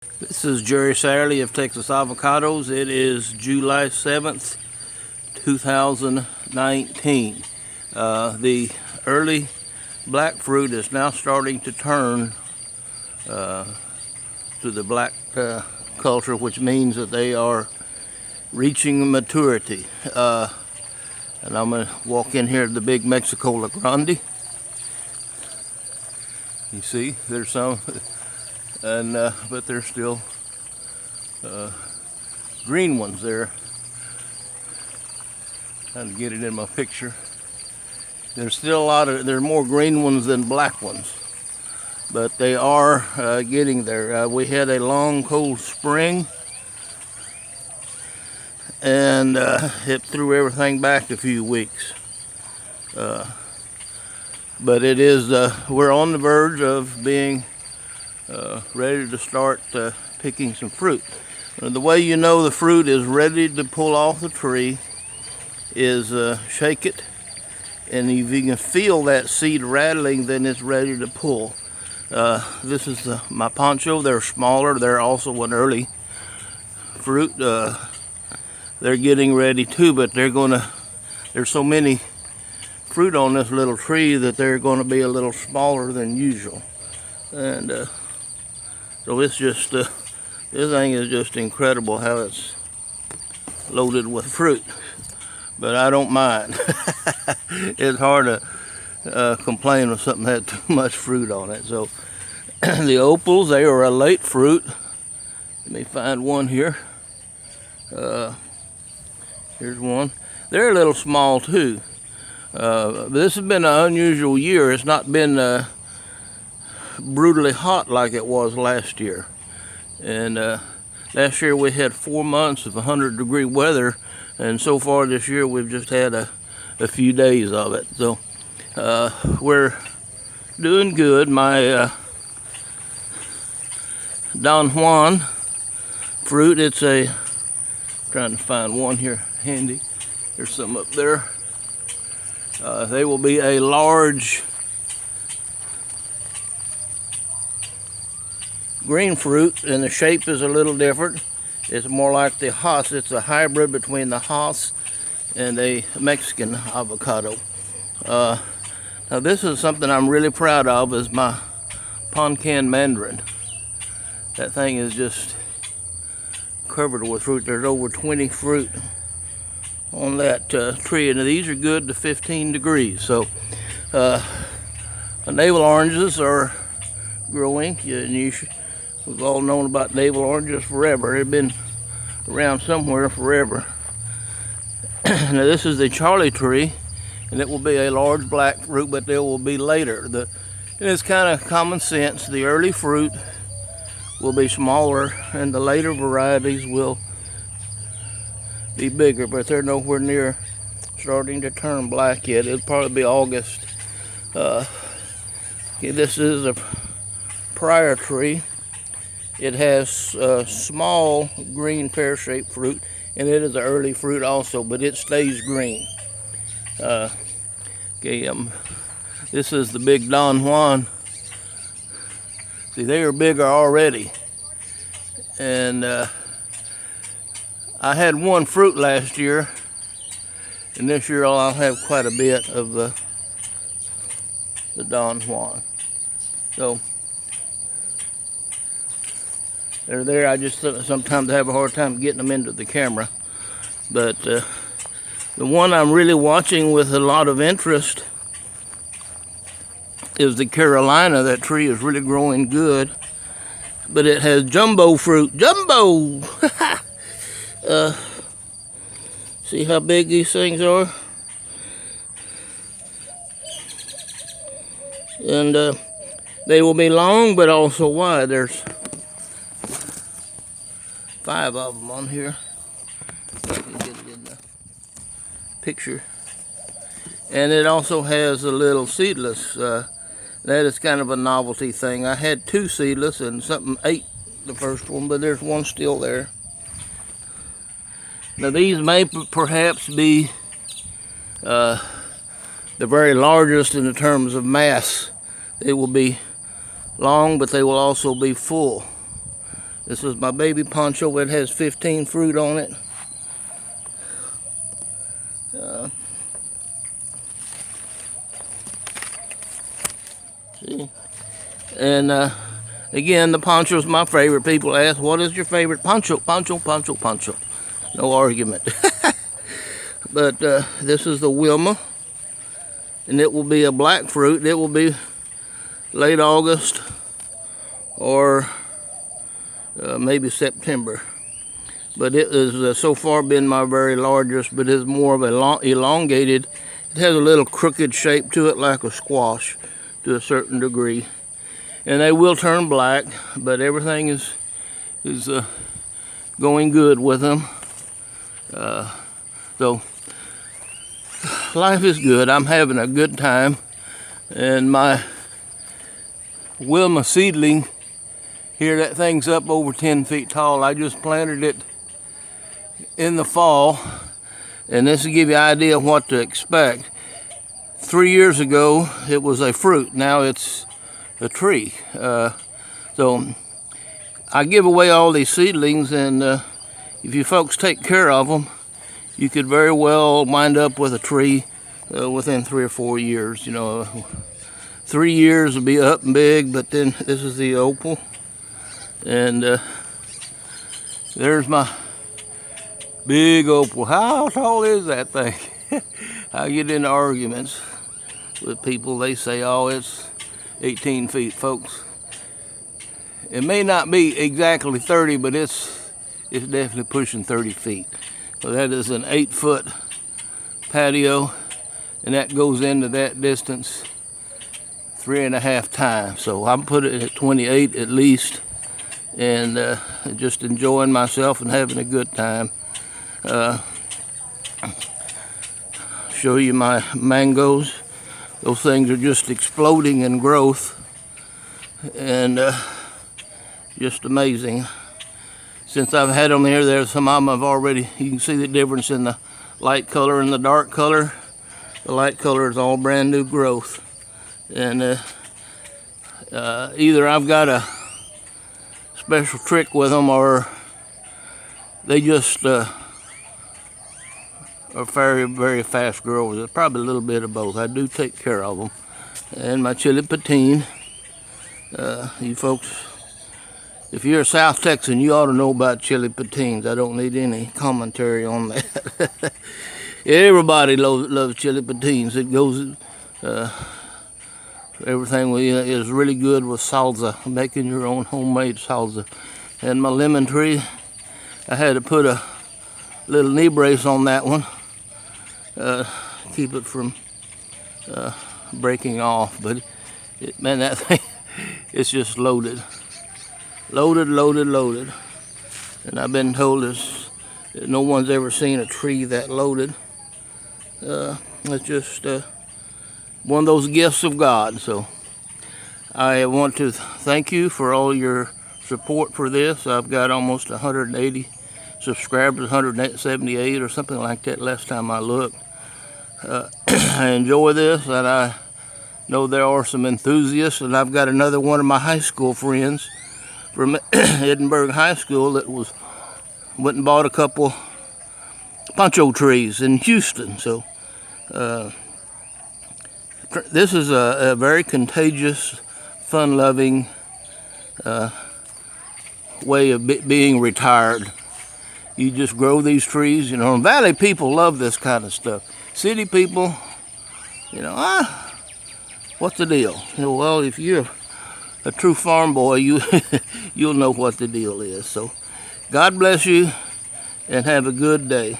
This is Jerry Satterley of Texas Avocados. It is July 7th, 2019. The early black fruit is now starting to turn to the black culture, which means that they are reaching maturity. And I'm going to walk in here to the big Mexico La Grande. You see, there's some, and but there's still green ones there. Trying to get it in my picture. There's still there are more green ones than black ones, but they are getting there. We had a long cold spring, and it threw everything back a few weeks. But it is, we're on the verge of being ready to start picking some fruit. The way you know the fruit is ready to pull off the tree is shake it, and if you can feel that seed rattling, then it's ready to pull. This is my poncho. They're smaller. They're also an early fruit. They're getting ready too, but there's so many fruit on this little tree that they're going to be a little smaller than usual. And so it's just, this thing is just incredible how it's loaded with fruit. But I don't mind. It's hard to complain when something had too much fruit on it. So the opals, they are a late fruit. Let me find one here. Here's one. They're a little small too. This has been an unusual year. It's not been brutally hot like it was last year. And last year we had 4 months of 100-degree weather, and so far this year we've just had a few days of it. So we're doing good. My Don Juan fruit, it's trying to find one here handy. There's some up there. They will be a large green fruit, and the shape is a little different. It's more like the Hass. It's a hybrid between the Hass and a Mexican avocado. Now this is something I'm really proud of, is my Poncan mandarin. That thing is just covered with fruit. There's over 20 fruit on that tree, and these are good to 15 degrees. So navel oranges are growing, and we've all known about navel oranges forever. They've been around somewhere forever. Now this is the Charlie tree, and it will be a large black fruit, but there will be later. And it's kind of common sense. The early fruit will be smaller, and the later varieties will be bigger, but they're nowhere near starting to turn black yet. It'll probably be August. Okay, this is a prior tree. It has small green pear-shaped fruit, and it is an early fruit also, but it stays green. Okay, this is the big Don Juan. See, they are bigger already, and I had one fruit last year, and this year I'll have quite a bit of the Don Juan. So they're there. I just sometimes have a hard time getting them into the camera. But the one I'm really watching with a lot of interest is the Carolina. That tree is really growing good, but it has jumbo fruit. Jumbo! See how big these things are? And they will be long, but also wide. There's 5 of them on here. I can get it in the picture. And it also has a little seedless. That is kind of a novelty thing. I had 2 seedless, and something ate the first one, but there's one still there. Now these may perhaps be the very largest in the terms of mass. They will be long, but they will also be full. This is my baby poncho. It has 15 fruit on it. See? And again, the poncho is my favorite. People ask, what is your favorite poncho? Poncho, poncho, poncho. No argument. But this is the Wilma. And it will be a black fruit. It will be late August or maybe September. But it has so far been my very largest, but it's more of a elongated. It has a little crooked shape to it like a squash to a certain degree. And they will turn black, but everything is going good with them. So life is good. I'm having a good time. And my Wilma seedling here, that thing's up over 10 feet tall. I just planted it in the fall, and this will give you an idea of what to expect. 3 years ago it was a fruit. Now it's a tree. So I give away all these seedlings, and if you folks take care of them, you could very well wind up with a tree within 3 or 4 years. 3 years will be up and big. But then this is the opal, and there's my big opal. How tall is that thing? I get into arguments with people. They say, oh, it's 18 feet, folks. It may not be exactly 30, but it's definitely pushing 30 feet. So that is an 8-foot patio, and that goes into that distance 3.5 times. So I'm putting it at 28 at least, and just enjoying myself and having a good time. Show you my mangoes. Those things are just exploding in growth, and just amazing. Since I've had them here, there's some of them I've already, you can see the difference in the light color and the dark color. The light color is all brand new growth. And either I've got a special trick with them, or they just are very, very fast growers. It's probably a little bit of both. I do take care of them. And my chili patine. You folks, if you're a South Texan, you ought to know about chili patines. I don't need any commentary on that. Everybody loves chili patines. It goes, everything is really good with salsa, making your own homemade salsa. And my lemon tree, I had to put a little knee brace on that one, keep it from breaking off. But man, that thing, it's just loaded. Loaded, loaded, loaded. And I've been told that no one's ever seen a tree that loaded. It's just one of those gifts of God. So I want to thank you for all your support for this. I've got almost 180 subscribers, 178 or something like that last time I looked. I enjoy this, and I know there are some enthusiasts, and I've got another one of my high school friends from Edinburgh High School that went and bought a couple poncho trees in Houston. So this is a very contagious, fun-loving way of being retired. You just grow these trees. Valley people love this kind of stuff. City people, what's the deal? Well, if you're a true farm boy, you'll know what the deal is. So God bless you, and have a good day.